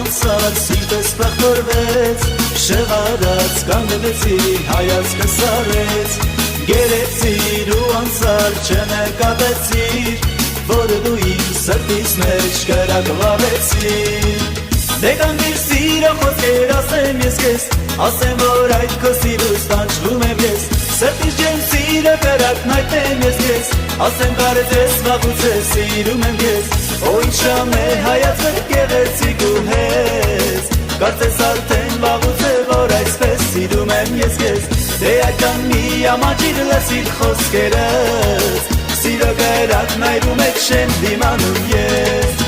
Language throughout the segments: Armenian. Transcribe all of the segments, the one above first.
անցար սիրտս պղտորվեց շեղարած կանգնեցի հայացքը սարեց գերեցիր ու անցար չնկատեցիր որ դու իմ սրտիս մեջ կրակվարեցիր դե կանգիր սիրո խոսքեր ասեմ ես քեզ ասեմ որ այդ քո սիրուց տանջվում եմ ես սրտիս ջեմ սիրո կրակն այդեմ ես քեզ ասեմ կարծես վաղուց սիրում եմ քեզ Օ ինչ շամ է հայացքը գեղեցիկ ու հեզ Կարծես արդեն վաղուց է որ այսպես սիրում եմ ես քեզ Դե այդքան մի ամաչիր լսիր խոսքերս Սիրո կրակն այրում եք չեմ դիմանում ես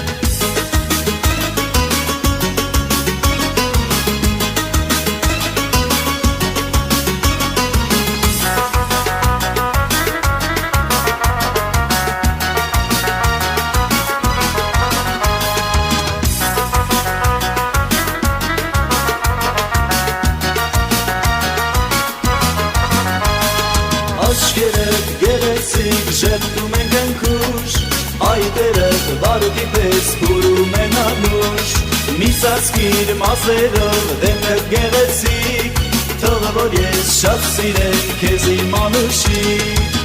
Աչքերդ գեղեցիկ ժպտում են կնքուշ Այտերդ վարդի պես կուրում են անուշ Մի ծածկիր մազերով դեմքդ գեղեցիկ Թող որ ես շատ սիրեմ քեզ իմ անուշիկ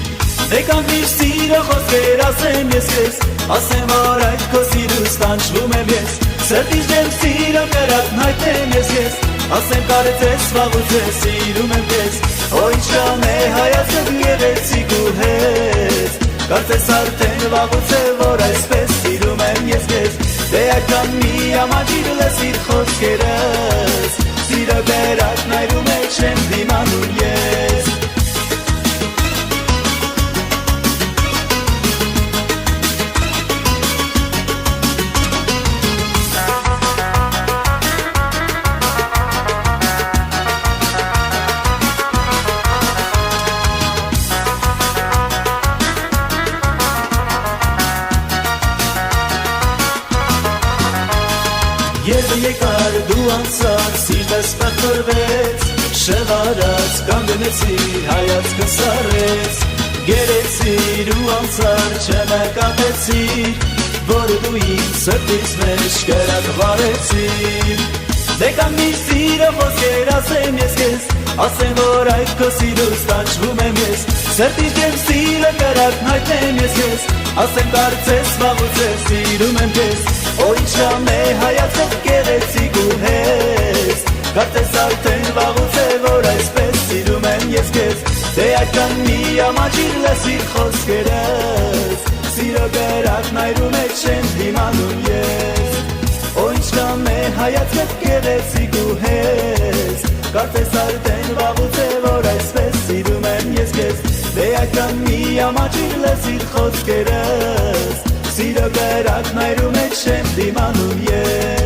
Դե կանգնիր սիրո խոսքեր ասեմ ես քեզ Ասեմ որ այդ քո սիրուց տանջվում եմ ես Սրտիս ջեմ սիրո կրակն այդեմ ես քեզ Ասեմ կարծես վաղուց է սիրում եմ քեզ Օ ինչ շամ է հայացքը գեղեցիկ ու հեզ Կարծես արդեն վաղուց է որ այսպես սիրում եմ ես քեզ Դե այդքան մի ամաչիր լսիր խոսքերս Սիրո կրակն այրում է չեմ դիմանում ես Եվ եկար դու անցար սիրտս պղտորվեց Շեղարած կանգնեցի հայացքը սարեց Գերեցիր ու անցար չնկատեցիր Որ դու իմ սրտիս մեջ կրակվարեցիր Դե կանգնիր սիրո խոսքեր ասեմ ես քեզ Ասեմ որ այդ քո սիրուց տանջվում եմ ես Սրտիս ջեմ սիրո կրակն այդեմ ես քեզ Ասեմ կարծես վաղուց է սիրում եմ քեզ Օ ինչ շամ է հայացքը գեղեցիկ ու հեզ Կարծես արդեն վաղուց է որ այսպես սիրում եմ ես քեզ Դե այդքան մի ամաչիր լսիր խոսքերս Սիրո կրակն այրում է չեմ դիմանում ես Օ ինչ շամ է հայացքը գեղեցիկ ու հեզ Կարծես արդեն վաղուց է որ այսպես սիրում եմ ես քեզ Դե այդքան մի ամաչիր լսիր խոսքերս Սիրո կրակն այրում է չեմ դիմանում ես